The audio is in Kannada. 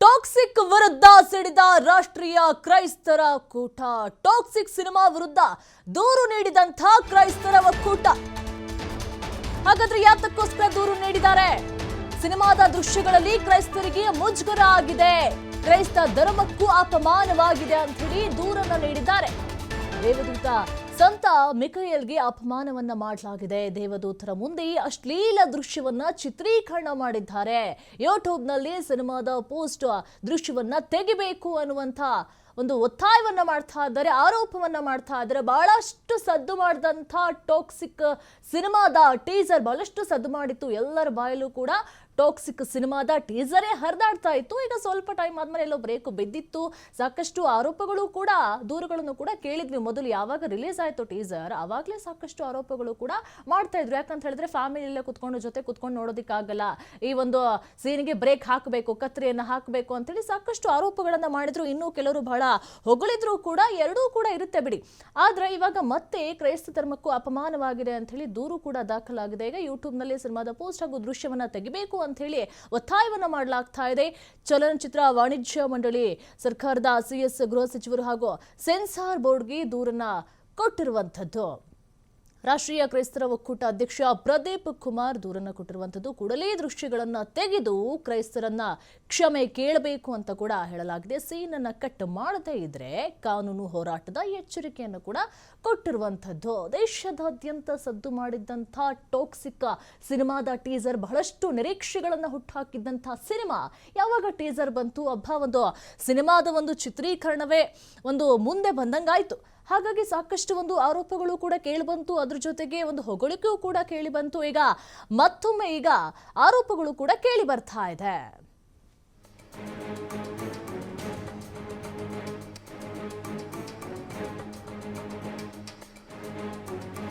ಟಾಕ್ಸಿಕ್ ವಿರುದ್ಧ ಸಿಡಿದ ರಾಷ್ಟ್ರೀಯ ಕ್ರೈಸ್ತರ ಕೂಟ. ಟಾಕ್ಸಿಕ್ ಸಿನಿಮಾ ವಿರುದ್ಧ ದೂರು ನೀಡಿದಂಥ ಕ್ರೈಸ್ತರ ಒಕ್ಕೂಟ. ಹಾಗಾದ್ರೆ ಯಾತಕ್ಕೋಸ್ಕರ ದೂರು ನೀಡಿದ್ದಾರೆ? ಸಿನಿಮಾದ ದೃಶ್ಯಗಳಲ್ಲಿ ಕ್ರೈಸ್ತರಿಗೆ ಮುಜುಗರ ಆಗಿದೆ, ಕ್ರೈಸ್ತ ಧರ್ಮಕ್ಕೂ ಅಪಮಾನವಾಗಿದೆ ಅಂತ ಹೇಳಿ ದೂರನ್ನ ನೀಡಿದ್ದಾರೆ. ದೇವದೂತ ಸಂತ ಮಿಖಾಯೇಲ್ಗೆ ಅಪಮಾನವನ್ನ ಮಾಡಲಾಗಿದೆ. ದೇವದೂತರ ಮುಂದೆ ಅಶ್ಲೀಲ ದೃಶ್ಯವನ್ನ ಚಿತ್ರೀಕರಣ ಮಾಡಿದ್ದಾರೆ. ಯೂಟ್ಯೂಬ್ನಲ್ಲಿ ಸಿನಿಮಾದ ಪೋಸ್ಟ್ ದೃಶ್ಯವನ್ನ ತೆಗಿಬೇಕು ಅನ್ನುವಂಥ ಒಂದು ಒತ್ತಾಯವನ್ನ ಮಾಡ್ತಾ ಇದ್ದಾರೆ, ಆರೋಪವನ್ನ ಮಾಡ್ತಾ ಇದ್ದಾರೆ. ಬಹಳಷ್ಟು ಸದ್ದು ಮಾಡಿದಂಥ ಟಾಕ್ಸಿಕ್ ಸಿನಿಮಾದ ಟೀಸರ್ ಬಹಳಷ್ಟು ಸದ್ದು ಮಾಡಿತ್ತು. ಎಲ್ಲರ ಬಾಯಲ್ಲೂ ಕೂಡ ಟಾಕ್ಸಿಕ್ ಸಿನಿಮಾದ ಟೀಸರೇ ಹರಿದಾಡ್ತಾ ಇತ್ತು. ಈಗ ಸ್ವಲ್ಪ ಟೈಮ್ ಆದ್ಮೇಲೆ ಎಲ್ಲೋ ಬ್ರೇಕ್ ಬಿದ್ದಿತ್ತು. ಸಾಕಷ್ಟು ಆರೋಪಗಳು ಕೂಡ, ದೂರುಗಳನ್ನು ಕೂಡ ಕೇಳಿದ್ವಿ. ಮೊದಲು ಯಾವಾಗ ರಿಲೀಸ್ ಆಯ್ತು ಟೀಸರ್, ಆವಾಗಲೇ ಸಾಕಷ್ಟು ಆರೋಪಗಳು ಕೂಡ ಮಾಡ್ತಾ ಇದ್ರು. ಯಾಕಂತ ಹೇಳಿದ್ರೆ ಫ್ಯಾಮಿಲಿಯಲ್ಲೇ ಕುತ್ಕೊಂಡು ನೋಡೋದಕ್ಕಾಗಲ್ಲ, ಈ ಒಂದು ಸೀನಿಗೆ ಬ್ರೇಕ್ ಹಾಕಬೇಕು, ಕತ್ರಿಯನ್ನ ಹಾಕಬೇಕು ಅಂತೇಳಿ ಸಾಕಷ್ಟು ಆರೋಪಗಳನ್ನ ಮಾಡಿದ್ರು. ಇನ್ನೂ ಕೆಲವರು ಬಹಳ ಹೊಗಳಿದ್ರು ಕೂಡ. ಎರಡೂ ಕೂಡ ಇರುತ್ತೆ ಬಿಡಿ. ಆದ್ರೆ ಇವಾಗ ಮತ್ತೆ ಕ್ರೈಸ್ತ ಧರ್ಮಕ್ಕೂ ಅಪಮಾನವಾಗಿದೆ ಅಂತ ಹೇಳಿ ದೂರು ಕೂಡ ದಾಖಲಾಗಿದೆ. ಈಗ ಯೂಟ್ಯೂಬ್ ನಲ್ಲಿ ಸಿನಿಮಾದ ಪೋಸ್ಟ್ ಹಾಗೂ ದೃಶ್ಯವನ್ನ ತೆಗಿಬೇಕು ಅಂತ ಹೇಳಿ ಒತ್ತಾಯವನ್ನ ಮಾಡಲಾಗ್ತಾ ಇದೆ. ಚಲನಚಿತ್ರ ವಾಣಿಜ್ಯ ಮಂಡಳಿ ಸರ್ಕಾರದ ಸಿಎಸ್ ಗೃಹ ಸಚಿವರು ಹಾಗೂ ಸೆನ್ಸಾರ್ ಬೋರ್ಡ್ಗೆ ದೂರನ್ನ ಕೊಟ್ಟಿರುವಂತದ್ದು. ರಾಷ್ಟ್ರೀಯ ಕ್ರೈಸ್ತರ ಒಕ್ಕೂಟ ಅಧ್ಯಕ್ಷ ಪ್ರದೀಪ್ ಕುಮಾರ್ ದೂರನ್ನ ಕೊಟ್ಟಿರುವಂತದ್ದು. ಕೂಡಲೇ ದೃಶ್ಯಗಳನ್ನ ತೆಗೆದು ಕ್ರೈಸ್ತರನ್ನ ಕ್ಷಮೆ ಕೇಳಬೇಕು ಅಂತ ಕೂಡ ಹೇಳಲಾಗಿದೆ. ಸೀನನ್ನ ಕಟ್ ಮಾಡದೇ ಇದ್ರೆ ಕಾನೂನು ಹೋರಾಟದ ಎಚ್ಚರಿಕೆಯನ್ನು ಕೂಡ ಕೊಟ್ಟಿರುವಂತದ್ದು. ದೇಶದಾದ್ಯಂತ ಸದ್ದು ಮಾಡಿದ್ದಂಥ ಟಾಕ್ಸಿಕ್ ಸಿನಿಮಾದ ಟೀಸರ್, ಬಹಳಷ್ಟು ನಿರೀಕ್ಷೆಗಳನ್ನ ಹುಟ್ಟುಹಾಕಿದ್ದಂಥ ಸಿನಿಮಾ ಯಾವಾಗ ಟೀಸರ್ ಬಂತು, ಒಂದು ಸಿನಿಮಾದ ಒಂದು ಚಿತ್ರೀಕರಣವೇ ಒಂದು ಮುಂದೆ ಬಂದಂಗಾಯ್ತು. ಹಾಗಾಗಿ ಸಾಕಷ್ಟು ಒಂದು ಆರೋಪಗಳು ಕೂಡ ಕೇಳಿಬಂತು. ಅದ್ರ ಜೊತೆಗೆ ಒಂದು ಹೊಗಳಿಕೆಯೂ ಕೂಡ ಕೇಳಿ ಬಂತು. ಈಗ ಮತ್ತೊಮ್ಮೆ ಆರೋಪಗಳು ಕೂಡ ಕೇಳಿ ಬರ್ತಾ ಇದೆ.